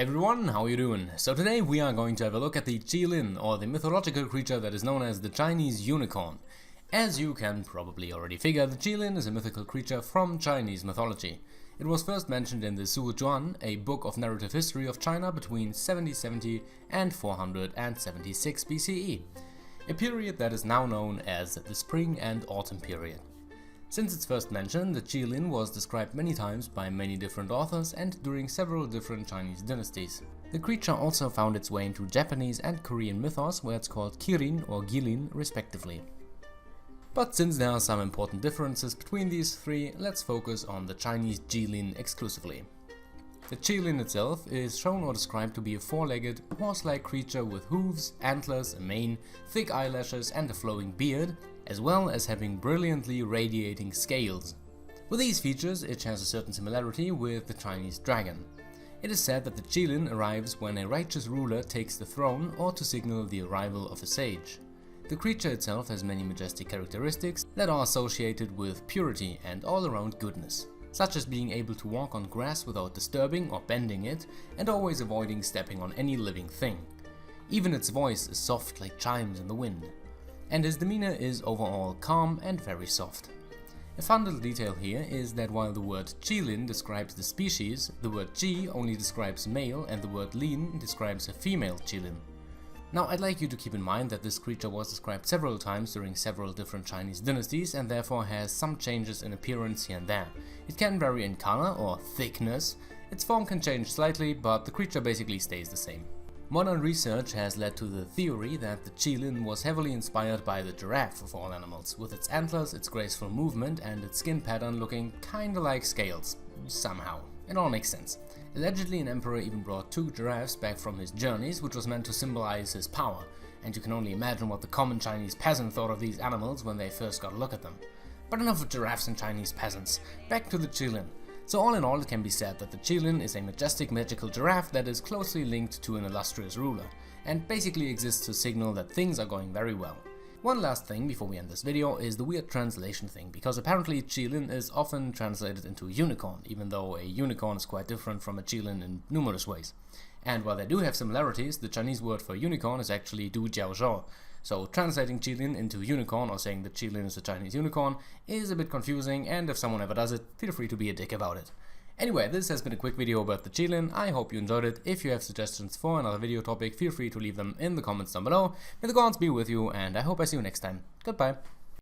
everyone, how you doing? So today we are going to have a look at the Qilin, or the mythological creature that is known as the Chinese unicorn. As you can probably already figure, the Qilin is a mythical creature from Chinese mythology. It was first mentioned in the Zhuan, a book of narrative history of China between 7070 and 476 BCE, a period that is now known as the Spring and Autumn period. Since its first mention, the Qilin was described many times by many different authors and during several different Chinese dynasties. The creature also found its way into Japanese and Korean mythos, where it's called Qilin or Qilin respectively. But since there are some important differences between these three, let's focus on the Chinese Qilin exclusively. The Qilin itself is shown or described to be a four-legged, horse-like creature with hooves, antlers, a mane, thick eyelashes and a flowing beard, as well as having brilliantly radiating scales. With these features, it has a certain similarity with the Chinese dragon. It is said that the Qilin arrives when a righteous ruler takes the throne or to signal the arrival of a sage. The creature itself has many majestic characteristics that are associated with purity and all-around goodness, such as being able to walk on grass without disturbing or bending it, and always avoiding stepping on any living thing. Even its voice is soft like chimes in the wind, and his demeanor is overall calm and very soft. A fun little detail here is that while the word Qilin describes the species, the word Qi only describes male and the word Lin describes a female Qilin. Now I'd like you to keep in mind that this creature was described several times during several different Chinese dynasties and therefore has some changes in appearance here and there. It can vary in color or thickness, its form can change slightly, but the creature basically stays the same. Modern research has led to the theory that the Qilin was heavily inspired by the giraffe of all animals, with its antlers, its graceful movement and its skin pattern looking kinda like scales, somehow. It all makes sense. Allegedly, an emperor even brought two giraffes back from his journeys, which was meant to symbolize his power, and you can only imagine what the common Chinese peasant thought of these animals when they first got a look at them. But enough of giraffes and Chinese peasants, back to the Qilin. So all in all, it can be said that the Qilin is a majestic magical giraffe that is closely linked to an illustrious ruler, and basically exists to signal that things are going very well. One last thing before we end this video is the weird translation thing, because apparently Qilin is often translated into unicorn, even though a unicorn is quite different from a Qilin in numerous ways. And while they do have similarities, the Chinese word for unicorn is actually du jiao zhou, so translating Qilin into unicorn or saying that Qilin is a Chinese unicorn is a bit confusing, and if someone ever does it, feel free to be a dick about it. Anyway, this has been a quick video about the Qilin. I hope you enjoyed it. If you have suggestions for another video topic, feel free to leave them in the comments down below. May the gods be with you, and I hope I see you next time. Goodbye.